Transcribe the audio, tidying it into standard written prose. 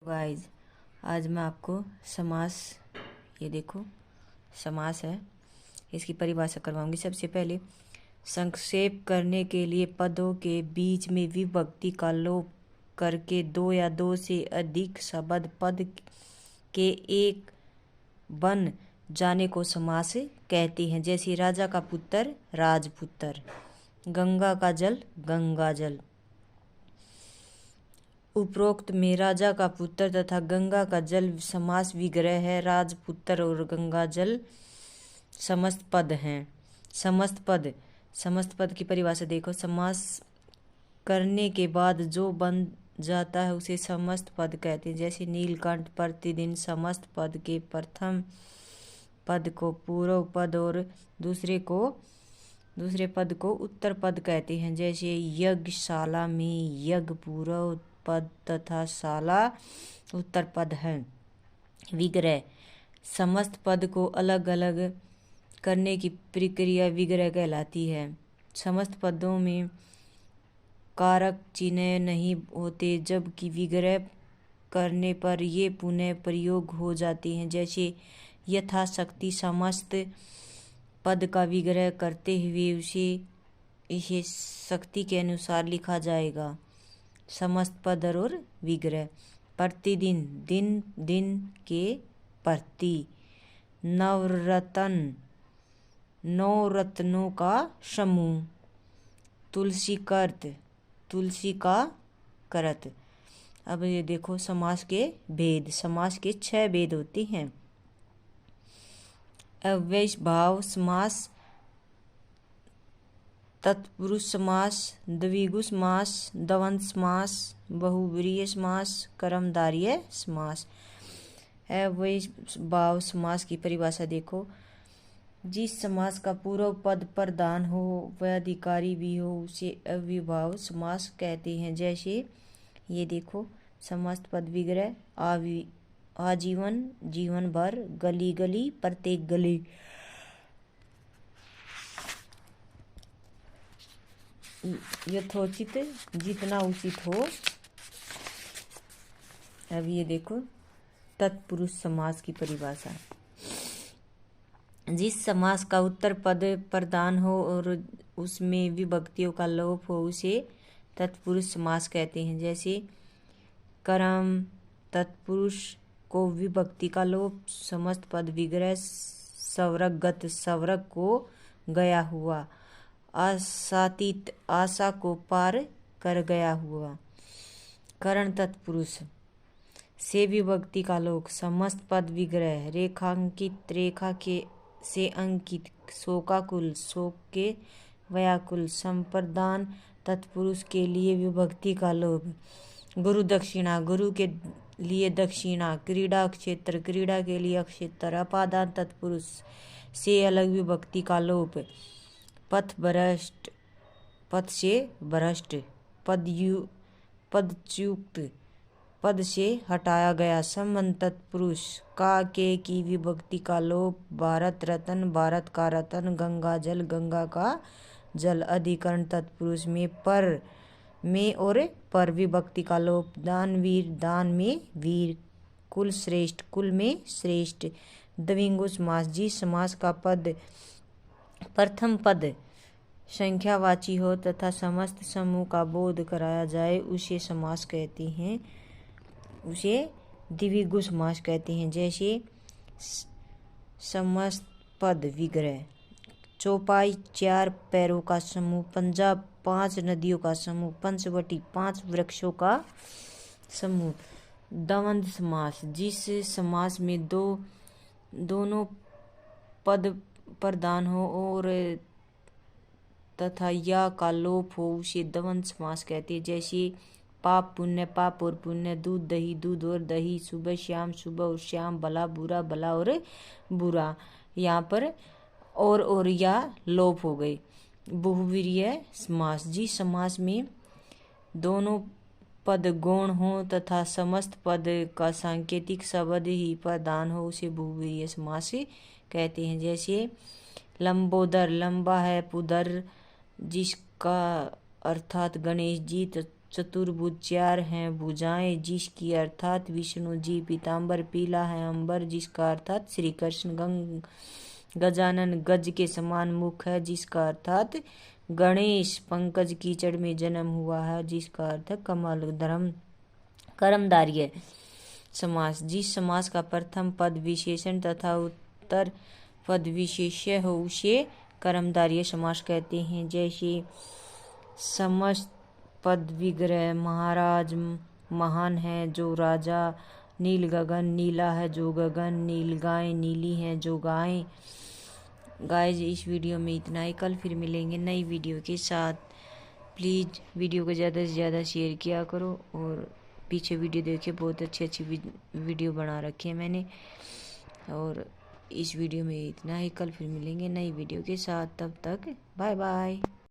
Guys, आज मैं आपको समास, ये देखो समास है, इसकी परिभाषा करवाऊंगी। सबसे पहले संक्षेप करने के लिए पदों के बीच में विभक्ति का लोप करके दो या दो से अधिक शब्द पद के एक बन जाने को समास कहते हैं। जैसे राजा का पुत्र राजपुत्र, गंगा का जल गंगा जल। उपरोक्त में राजा का पुत्र तथा गंगा का जल समास विग्रह है। राजपुत्र और गंगा जल समस्त पद हैं। समस्त पद की परिभाषा देखो। समास करने के बाद जो बन जाता है उसे समस्त पद कहते हैं। जैसे नीलकंठ प्रतिदिन समस्त पद के प्रथम पद को पूर्व पद और दूसरे पद को उत्तर पद कहते हैं। जैसे यज्ञशाला में यज्ञ पूर्व पद तथा शाला उत्तर पद है। विग्रह समस्त पद को अलग अलग करने की प्रक्रिया विग्रह कहलाती है। समस्त पदों में कारक चिन्ह नहीं होते, जबकि विग्रह करने पर ये पुनः प्रयोग हो जाते हैं। जैसे यथाशक्ति समस्त पद का विग्रह करते हुए इसे शक्ति के अनुसार लिखा जाएगा। समस्त पद और विग्रह। प्रतिदिन दिन दिन के प्रति। नवरत्न नौ रत्नों का समूह। तुलसी का करत। अब ये देखो समास के भेद। समास के 6 भेद होते हैं। अव्ययभाव समास, तत्पुरुष समास, द्विगु समास, द्वंद्व समास, बहुव्रीहि समास, कर्मधारय समास। अव्ययभाव समास की परिभाषा देखो। जिस समास का पूर्व पद प्रधान हो वह अधिकारी भी हो उसे अव्ययभाव समास कहते हैं। जैसे ये देखो समस्त पद विग्रह आजीवन जीवन भर, गली गली प्रत्येक गली। यथोचित जितना उचित हो। अब ये देखो तत्पुरुष समास की परिभाषा। जिस समास का उत्तर पद प्रधान हो और उसमें विभक्तियों का लोप हो उसे तत्पुरुष समास कहते हैं। जैसे कर्म तत्पुरुष को विभक्ति का लोप, समस्त पद विग्रह, सवर्गगत सवर्ग को गया हुआ, आशातीत आशा को पार कर गया हुआ। करण तत्पुरुष से विभक्ति का लोप, समस्त पद विग्रह, रेखांकित रेखा के से अंकित, शोकाकुल शोक के व्याकुल। संप्रदान तत्पुरुष के लिए विभक्ति का लोप। गुरु दक्षिणा गुरु के लिए दक्षिणा। क्रीड़ा क्षेत्र क्रीड़ा के लिए क्षेत्र। अपादान तत्पुरुष से अलग विभक्ति का लोप। पथ भ्रष्ट पथ से भ्रष्ट। पदच्युत पद से हटाया गया। संबंध तत्पुरुष का के की विभक्ति का लोप। भारत रत्न भारत का रत्न। गंगा का जल। अधिकरण तत्पुरुष में पर में और पर विभक्ति का लोप। दानवीर दान में वीर। कुल श्रेष्ठ कुल में श्रेष्ठ। द्विगु समास जिस समास का पद प्रथम पद संख्यावाची हो तथा समस्त समूह का बोध कराया जाए उसे समास कहते हैं, उसे द्विगु समास कहते हैं। जैसे समस्त पद विग्रह। चौपाई 4 पैरों का समूह। पंजाब 5 नदियों का समूह। पंचवटी 5 वृक्षों का समूह। द्वंद्व समास जिस समास में दोनों पद प्रधान हो और तथा या का लोप हो उसे द्वंद्व समास कहते हैं। जैसे पाप पुण्य पाप और पुण्य। दूध दही दूध और दही। सुबह शाम सुबह और शाम। भला बुरा भला और बुरा। यहाँ पर और या लोप हो गई। बहुव्रीहि समास जिस समास में दोनों पद गौण हो तथा समस्त पद का सांकेतिक शब्द ही प्रधान हो उसे बहुव्रीहि समास कहते हैं। जैसे लंबोदर लंबा है पुदर जिसका अर्थात गणेश जी चतुर्भुज, चार हैं भुजाएं जिसकी, अर्थात विष्णु जी। पीताम्बर, पीला है अंबर जिसका, अर्थात श्री कृष्ण। गजानन, गज के समान मुख है जिसका, अर्थात गणेश। पंकज, कीचड़ में जन्म हुआ है जिसका अर्थ कमल। धर्म, कर्मधारय समास, जिस समास का प्रथम पद विशेषण तथा उत्तर पद विशेष्य हो उसे कर्मधारय समास कहते हैं। जैसे समस्त पद विग्रह, महाराज महान है जो राजा। नील गगन, नीला है जो गगन। नील गाय, नीली है जो गाय। गाइज इस वीडियो में इतना ही, कल फिर मिलेंगे नई वीडियो के साथ। प्लीज़ वीडियो को ज़्यादा से ज़्यादा शेयर किया करो और पीछे वीडियो देखिए, बहुत अच्छी वीडियो बना रखी है मैंने। और इस वीडियो में इतना ही, कल फिर मिलेंगे नई वीडियो के साथ, तब तक बाय बाय।